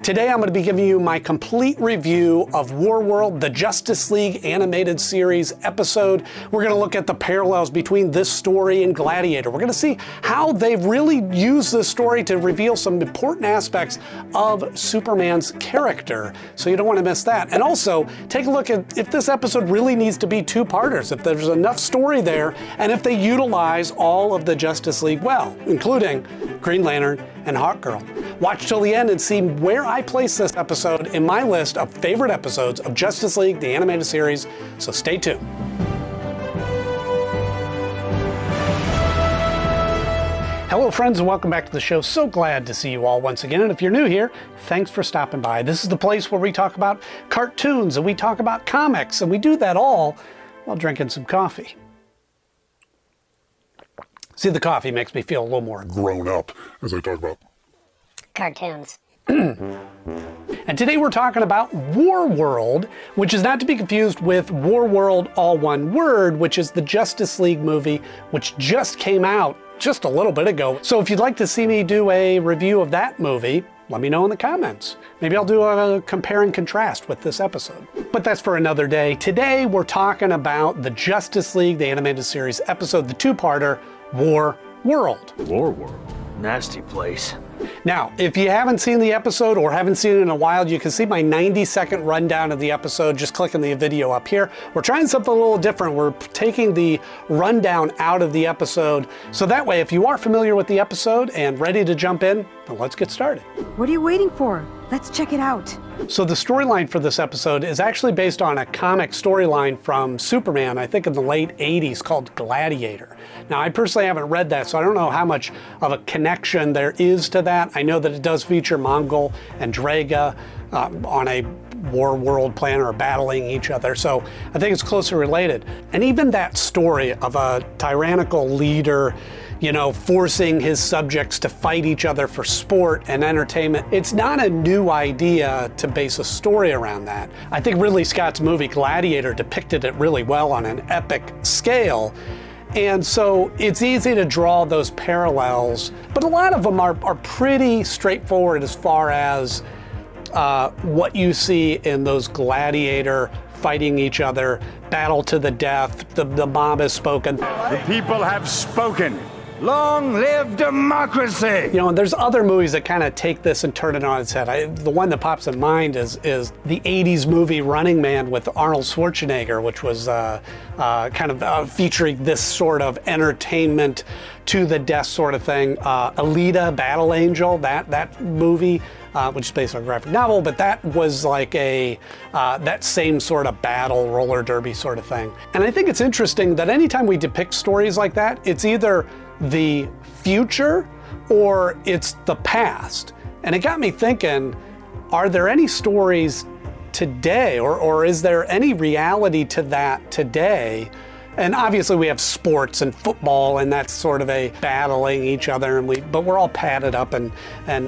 Today I'm going to be giving you my complete review of Warworld, the Justice League animated series episode. We're going to look at the parallels between this story and Gladiator. We're going to see how they've really used this story to reveal some important aspects of Superman's character. So you don't want to miss that. And also, take a look at if this episode really needs to be two-parters, if there's enough story there, and if they utilize all of the Justice League well, including Green Lantern and Hawkgirl. Watch till the end and see where I place this episode in my list of favorite episodes of Justice League, the animated series, so stay tuned. Hello friends and welcome back to the show. So glad to see you all once again, and if you're new here, thanks for stopping by. This is the place where we talk about cartoons and we talk about comics, and we do that all while drinking some coffee. See, the coffee makes me feel a little more grown up as I talk about cartoons. And today we're talking about Warworld, which is not to be confused with Warworld, all one word, which is the Justice League movie, which just came out just a little bit ago. So if you'd like to see me do a review of that movie, let me know in the comments. Maybe I'll do a compare and contrast with this episode. But that's for another day. Today we're talking about the Justice League, the animated series episode, the two-parter, Warworld. Warworld? Nasty place. Now, if you haven't seen the episode or haven't seen it in a while, you can see my 90-second rundown of the episode just clicking the video up here. We're trying something a little different. We're taking the rundown out of the episode, so that way if you are familiar with the episode and ready to jump in, then let's get started. What are you waiting for? Let's check it out. So the storyline for this episode is actually based on a comic storyline from Superman, I think in the late 80s, called Gladiator. Now, I personally haven't read that, so I don't know how much of a connection there is to that. I know that it does feature Mongol and Draga on a war world planet or battling each other, so I think it's closely related. And even that story of a tyrannical leader, you know, forcing his subjects to fight each other for sport and entertainment, it's not a new idea to base a story around that. I think Ridley Scott's movie Gladiator depicted it really well on an epic scale. And so it's easy to draw those parallels, but a lot of them are pretty straightforward as far as what you see in those Gladiator fighting each other, battle to the death, the mob has spoken. The people have spoken. Long live democracy! You know, and there's other movies that kind of take this and turn it on its head. The one that pops in mind is the 80s movie Running Man with Arnold Schwarzenegger, which was featuring this sort of entertainment to the death sort of thing. Alita, Battle Angel, that movie, which is based on a graphic novel, but that was like that same sort of battle roller derby sort of thing. And I think it's interesting that anytime we depict stories like that, it's either the future or it's the past. And it got me thinking, are there any stories today or is there any reality to that today? And obviously we have sports and football and that's sort of a battling each other, but we're all padded up and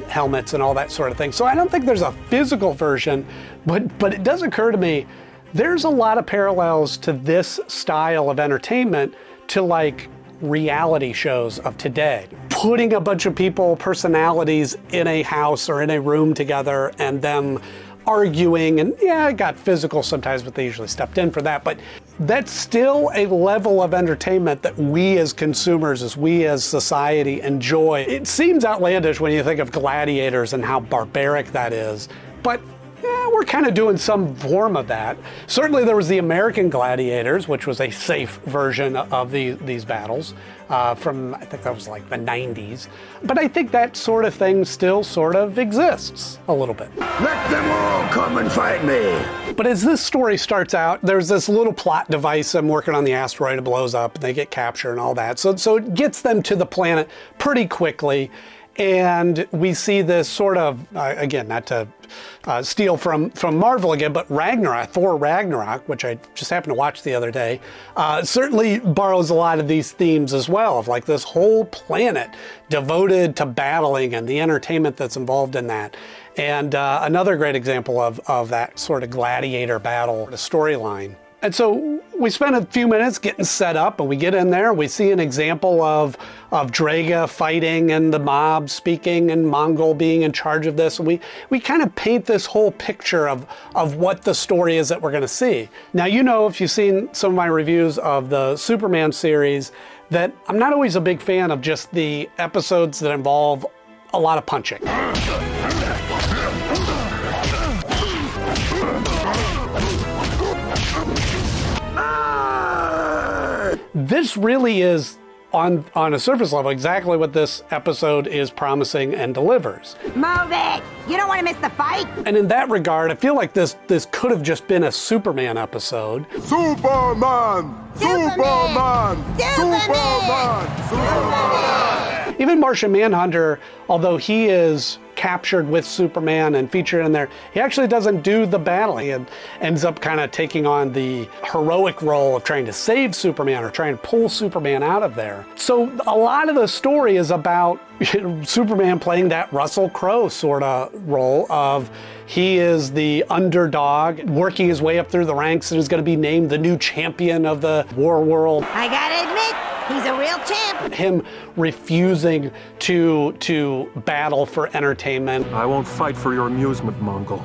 helmets and all that sort of thing. So I don't think there's a physical version, but it does occur to me, there's a lot of parallels to this style of entertainment to like reality shows of today. Putting a bunch of people, personalities in a house or in a room together and them arguing, and yeah, it got physical sometimes, but they usually stepped in for that. But that's still a level of entertainment that we as consumers, as we as society enjoy. It seems outlandish when you think of gladiators and how barbaric that is, but we're kind of doing some form of that. Certainly there was the American Gladiators, which was a safe version of these battles from, I think that was like the 90s. But I think that sort of thing still sort of exists a little bit. Let them all come and fight me! But as this story starts out, there's this little plot device. I'm working on the asteroid, it blows up, and they get captured and all that. So it gets them to the planet pretty quickly. And we see this sort of, again, not to steal from Marvel again, but Ragnarok, Thor Ragnarok, which I just happened to watch the other day, certainly borrows a lot of these themes as well, of like this whole planet devoted to battling and the entertainment that's involved in that. And another great example of that sort of gladiator battle storyline And so we spend a few minutes getting set up, and we get in there. We see an example of Draga fighting and the mob speaking and Mongol being in charge of this. And we kind of paint this whole picture of what the story is that we're going to see. Now, you know, if you've seen some of my reviews of the Superman series, that I'm not always a big fan of just the episodes that involve a lot of punching. This really is, on a surface level, exactly what this episode is promising and delivers. Move it! You don't want to miss the fight? And in that regard, I feel like this could have just been a Superman episode. Superman! Superman! Superman! Superman! Even Martian Manhunter, although he is captured with Superman and featured in there, he actually doesn't do the battling and ends up kind of taking on the heroic role of trying to save Superman or trying to pull Superman out of there. So a lot of the story is about Superman playing that Russell Crowe sort of role of he is the underdog working his way up through the ranks and is going to be named the new champion of the war world. I gotta admit, he's a real champ. Him refusing to battle for entertainment. I won't fight for your amusement, Mongol.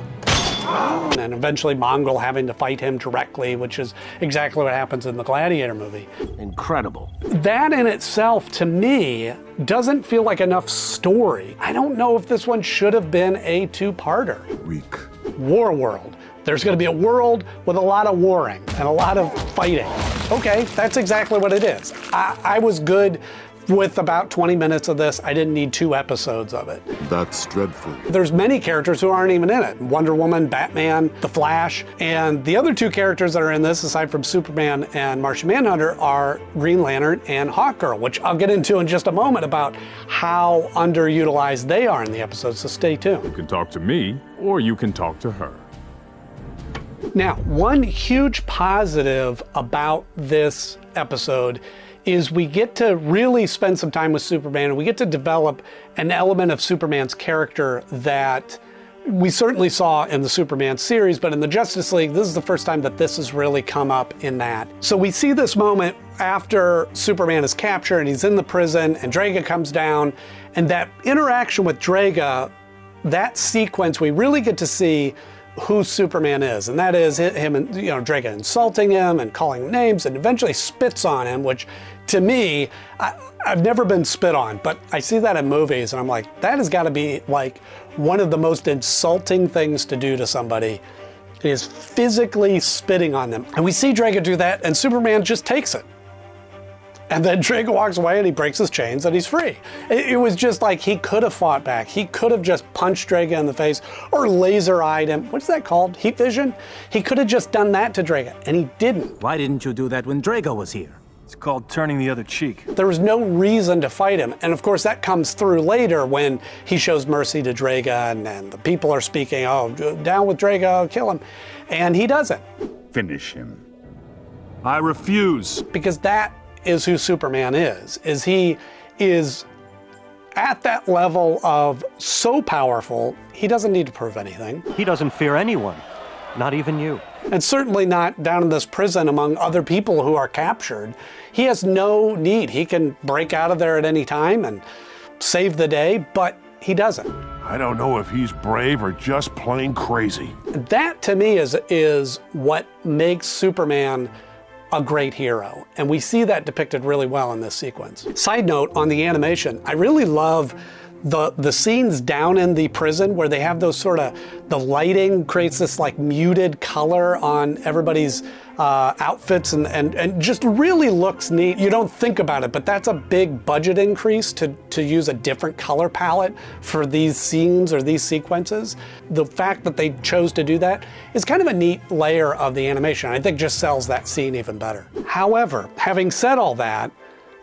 And eventually Mongol having to fight him directly, which is exactly what happens in the Gladiator movie. Incredible. That in itself, to me, doesn't feel like enough story. I don't know if this one should have been a two-parter. Weak. War world. There's going to be a world with a lot of warring and a lot of fighting. Okay, that's exactly what it is. I was good with about 20 minutes of this. I didn't need 2 episodes of it. That's dreadful. There's many characters who aren't even in it. Wonder Woman, Batman, The Flash, and the other 2 characters that are in this, aside from Superman and Martian Manhunter, are Green Lantern and Hawkgirl, which I'll get into in just a moment about how underutilized they are in the episode, so stay tuned. You can talk to me, or you can talk to her. Now, one huge positive about this episode is we get to really spend some time with Superman, and we get to develop an element of Superman's character that we certainly saw in the Superman series, but in the Justice League, this is the first time that this has really come up in that. So we see this moment after Superman is captured and he's in the prison and Draga comes down, and that interaction with Draga, that sequence, we really get to see who Superman is, and that is him and Draga insulting him and calling him names, and eventually spits on him, which to me, I've never been spit on, but I see that in movies and I'm like, that has got to be like one of the most insulting things to do to somebody, is physically spitting on them. And we see Draga do that and Superman just takes it. And then Draga walks away and he breaks his chains and he's free. It was just like he could have fought back. He could have just punched Draga in the face or laser-eyed him. What's that called? Heat vision? He could have just done that to Draga, and he didn't. Why didn't you do that when Draga was here? It's called turning the other cheek. There was no reason to fight him. And of course that comes through later when he shows mercy to Draga and the people are speaking, oh, down with Draga, kill him. And he doesn't. Finish him. I refuse. Because that is who Superman is he is at that level of so powerful, he doesn't need to prove anything. He doesn't fear anyone, not even you. And certainly not down in this prison among other people who are captured. He has no need. He can break out of there at any time and save the day, but he doesn't. I don't know if he's brave or just plain crazy. That to me is what makes Superman a great hero. And we see that depicted really well in this sequence. Side note on the animation, I really love the scenes down in the prison where they have those sort of, the lighting creates this like muted color on everybody's outfits and just really looks neat. You don't think about it, but that's a big budget increase to use a different color palette for these scenes or these sequences. The fact that they chose to do that is kind of a neat layer of the animation. I think just sells that scene even better. However, having said all that,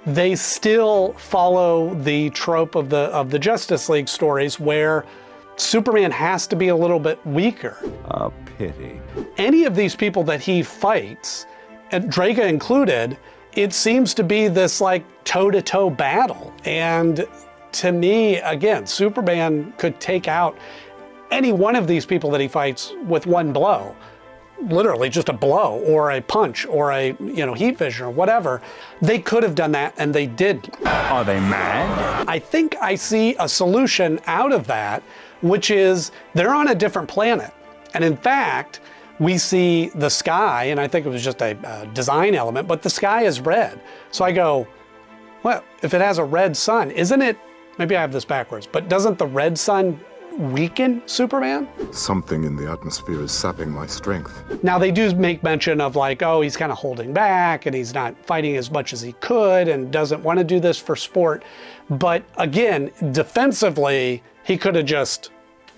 they still follow the trope of the Justice League stories where Superman has to be a little bit weaker. A pity. Any of these people that he fights, and Draga included, it seems to be this like toe-to-toe battle. And to me, again, Superman could take out any one of these people that he fights with one blow. literally just a blow or a punch or a heat vision or whatever. They could have done that and they didn't. Are they mad? I think I see a solution out of that, which is they're on a different planet. And in fact, we see the sky, and I think it was just a design element, but the sky is red. So I go, well, if it has a red sun, isn't it, maybe I have this backwards, but doesn't the red sun weaken Superman? Something in the atmosphere is sapping my strength. Now they do make mention of like, oh, he's kind of holding back and he's not fighting as much as he could and doesn't want to do this for sport. But again, defensively, he could have just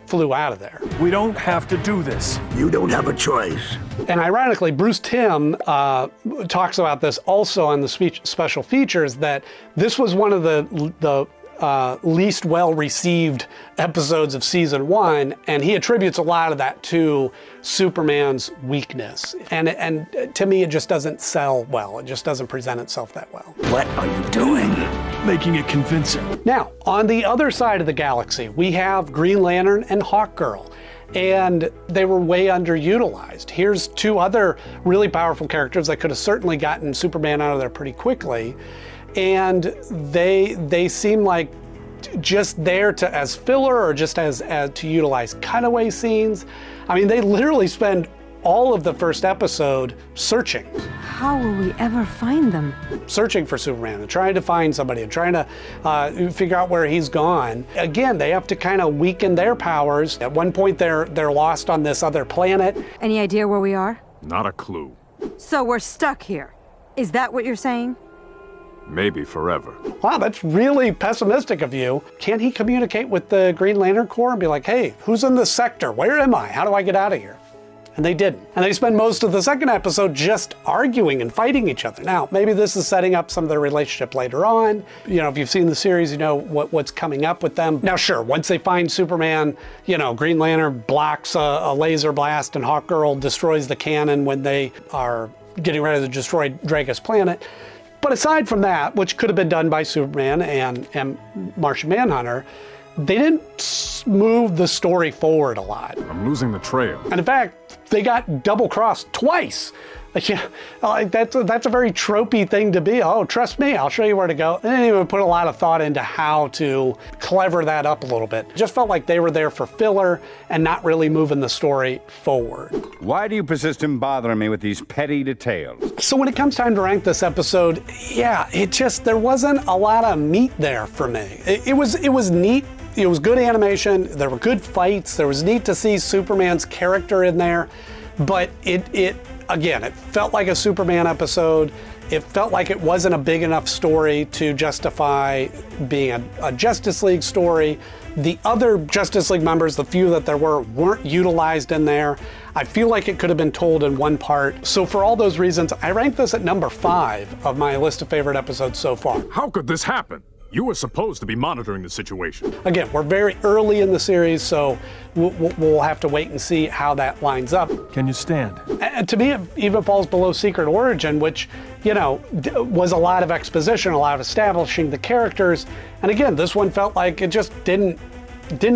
flew out of there. We don't have to do this. You don't have a choice. And ironically, Bruce Timm talks about this also on the special features, that this was one of the least well-received episodes of season 1, and he attributes a lot of that to Superman's weakness. And to me, it just doesn't sell well. It just doesn't present itself that well. What are you doing? Making it convincing. Now, on the other side of the galaxy, we have Green Lantern and Hawkgirl, and they were way underutilized. Here's two other really powerful characters that could have certainly gotten Superman out of there pretty quickly, and they seem like just there to as filler or just as to utilize cutaway scenes. I mean, they literally spend all of the first episode searching. How will we ever find them? Searching for Superman and trying to find somebody and trying to figure out where he's gone. Again, they have to kind of weaken their powers. At one point, they're lost on this other planet. Any idea where we are? Not a clue. So we're stuck here. Is that what you're saying? Maybe forever. Wow, that's really pessimistic of you. Can't he communicate with the Green Lantern Corps and be like, hey, who's in this sector? Where am I? How do I get out of here? And they didn't. And they spend most of the second episode just arguing and fighting each other. Now, maybe this is setting up some of their relationship later on. You know, if you've seen the series, you know what's coming up with them. Now, sure, once they find Superman, Green Lantern blocks a laser blast and Hawkgirl destroys the cannon when they are getting ready to destroy Drago's planet. But aside from that, which could have been done by Superman and Martian Manhunter, they didn't move the story forward a lot. I'm losing the trail. And in fact, they got double-crossed twice. That's a very tropey thing to be. Oh, trust me, I'll show you where to go. They didn't even put a lot of thought into how to clever that up a little bit. It just felt like they were there for filler and not really moving the story forward. Why do you persist in bothering me with these petty details? So when it comes time to rank this episode, yeah, there wasn't a lot of meat there for me. It was neat. It was good animation. There were good fights. There was neat to see Superman's character in there, but again, it felt like a Superman episode. It felt like it wasn't a big enough story to justify being a Justice League story. The other Justice League members, the few that there were, weren't utilized in there. I feel like it could have been told in one part. So for all those reasons, I rank this at number 5 of my list of favorite episodes so far. How could this happen? You were supposed to be monitoring the situation. Again, we're very early in the series, so we'll have to wait and see how that lines up. Can you stand? And to me, it even falls below Secret Origin, which, was a lot of exposition, a lot of establishing the characters. And again, this one felt like it just didn't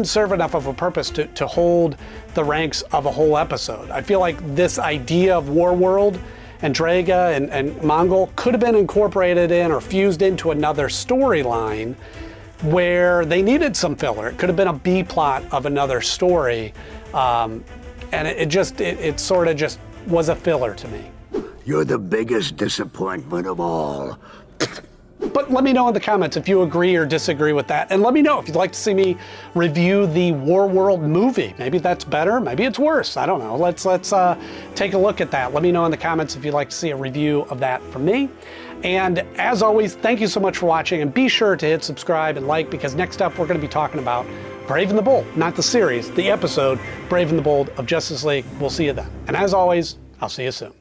serve enough of a purpose to hold the ranks of a whole episode. I feel like this idea of Warworld and Draga and Mongol could have been incorporated in or fused into another storyline where they needed some filler. It could have been a B plot of another story, and it sort of just was a filler to me. You're the biggest disappointment of all. But let me know in the comments if you agree or disagree with that. And let me know if you'd like to see me review the Warworld movie. Maybe that's better, maybe it's worse. I don't know. Let's take a look at that. Let me know in the comments if you'd like to see a review of that from me. And as always, thank you so much for watching, and be sure to hit subscribe and like, because next up we're going to be talking about Brave and the Bold, not the series, the episode Brave and the Bold of Justice League. We'll see you then. And as always, I'll see you soon.